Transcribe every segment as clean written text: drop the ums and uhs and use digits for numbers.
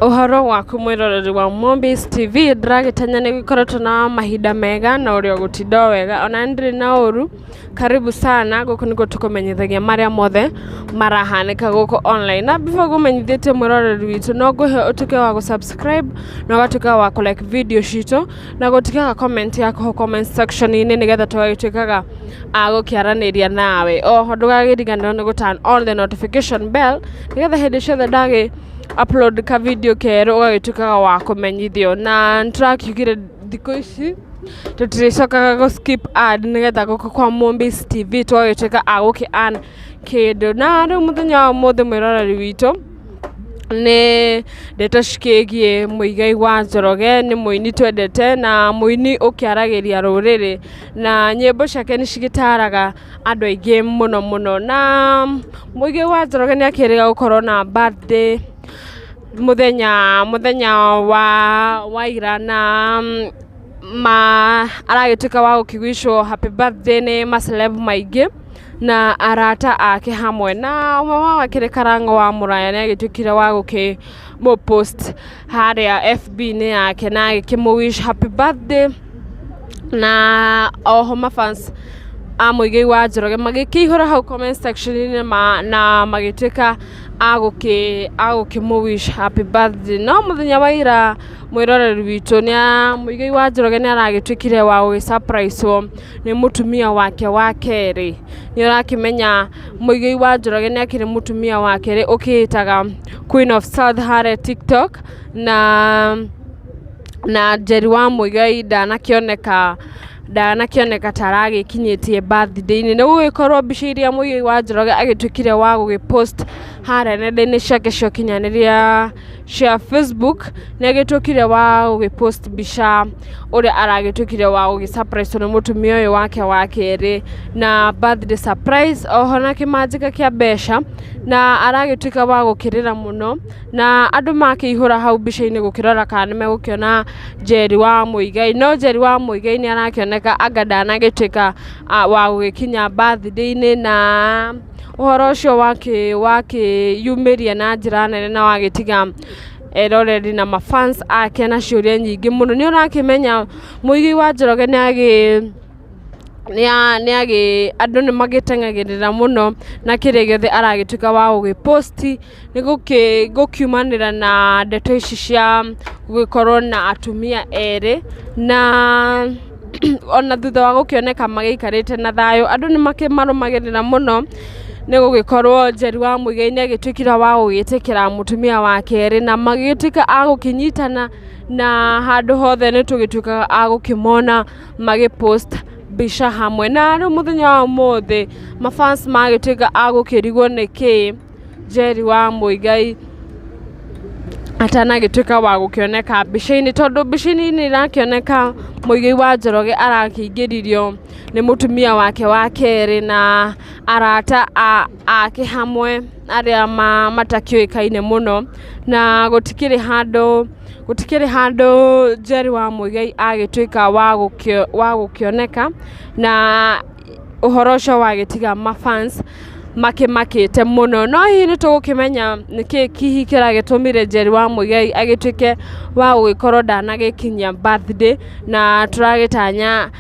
Uhoro waku mwiroreri wa Mumbis TV ndiragitanya ni gikoretwo na mahinda mega na urio gutindo wega ona ndiri na uru karibu sana guku niko tukumenyithagia maria mothe marahanika guku online na before gumenyithite mwiroreri witu no guhe utuke wa subscribe na gatuka wa like video shito na gutika comment yako ho comment section ini nigetha twagitukaga agukiaraniria nawe oho ndugagiriganirwo ni turn on the notification bell nigetha hindi ciothe ndagi upload ka video kero ugagitukaga wa kumenyithio na nturakigire thiko ici tutiricokaga go skip ad nigetha guku kwa Mumbis TV twagituka aguki an kindu na riu muthenya wa mothe mwiroreri witu ni ndeto cikigie muigai wa njoroge ni muini twendete na muini ukiaragiria ruriri na nyimbo ciake ni cigitaraga andu aingi muno na muigai wa njoroge ni akiriga gukorwo na birthday muthenya wa ira na aragituka wa gukigwicwo happy birthday ni maceleb maingi na arata ake hamwe na umwe wa wakirikarango wa muraya ni agitukire wa guki mo post haria FB ni yake na agikimuwish happy birthday na oho mafans muigai wa njoroge magikihura hau comment section ni na magituka agukimuwish happy birthday no muthenya wa ira mwiroreri witu ni muigai wa njoroge ni aragitukire wa surprise ni mutumia wake wakeri ni urakimenya muigai wa njoroge ni akire mutumia wakeri ukitaga Queen of South Hare TikTok na Njeri wa muigai ndanakioneka taragi kinyitie birthday ni gugikorwo mbica iria muigai wa njoroge agitukire wa gugipost hare nenda-ini ciake cia ukinyaniria cia Facebook ni agitukire wa gugipost mbica uria aragitukire wa gugisurprise ni mutumia uyu wake wa keri na birthday surprise oho na kimanjika kia mbeca na aragituka wa gukirira muno na andu makihura hau mbica-ini gukirora kana nimegukiona Njeri wa muigai no Njeri wa muigai ni arakioneka anga ndanagituka wa gugikinya birthday-ini na uhoro ucio wake yumiria na njira nene na wagitiga eroreri na mafans ake na ciuria nyingi muno ni urakimenya muigai wa njoroge ni andu ni magitengagirira muno na kiria giothe aragituka wa gugiposti ni gukiumanira na ndeto ici cia gugikorwo na atumia eri na ona thutha wa gukioneka magiikarite na thayo andu ni makimarumagirira muno ni gugikorwo Njeri wa muigai ni agitukira wa gugitikira mutumia wakeri na magituka agukinyitana na handu hothe ni tugituka agukimona magipost bisha hamwe na riu muthenya wa mothe mafans magituka agukirigwo niki Njeri wa muigai atanagituka wa gukioneka mbica-ini tondu mbica-ini ni irakioneka muigai wa njoroge arakingiririo ni mutumia wake wa keri na arata ake hamwe aria matakiuikaine muno na gutikiri handu Njeri wa muigai agituika wa gukioneka na uhoro ucio wagitiga mafans makite muno no hihi ni tugukimenya niki kihi kiragitumire Njeri wa muigai agituike wa gugikorwo ndanagikinyia birthday na turagitanya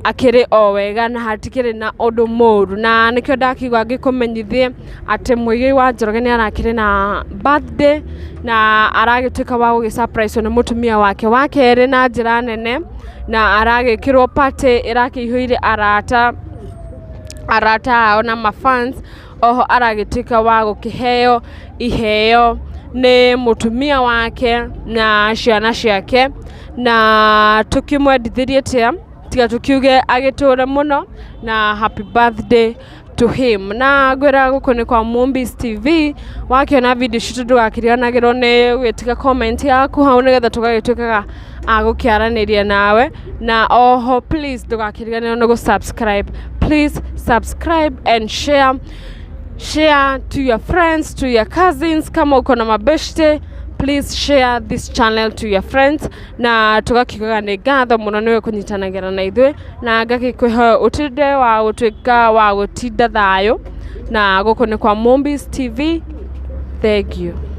akiri o wega na hatikiri na undu muru na nikio ndakigwa ngikumenyithie ati muigai wa njoroge ni arakiri na birthday na aragituika wa gugisurprise ni mutumia wake wa keri na njira nene na aragikirwo party irakihuire arata ao na mafans oho aragituika wa gukiheo iheo ni mutumia wake na ciana ciake na tukimwendithirie tiga tukiuge agiture muno na happy birthday to him na gwira guku ni kwa Mumbis TV wakiona video citu ndugakirianagirwo ni gwitiga comment yaku hau nigetha tugagitukaga agukiaraniria nawe na oho please ndugakirianirwo ni subscribe please subscribe and share to your friends, to your cousins. Kama uko na mabeshte, please share this channel to your friends na tugakikoga ni gatho muno niwe kunyitanagira na ithwe na ngakikwihoya utinde wa gutwika wa gutinda thayo na guku ni kwa Mumbis TV. Thank you.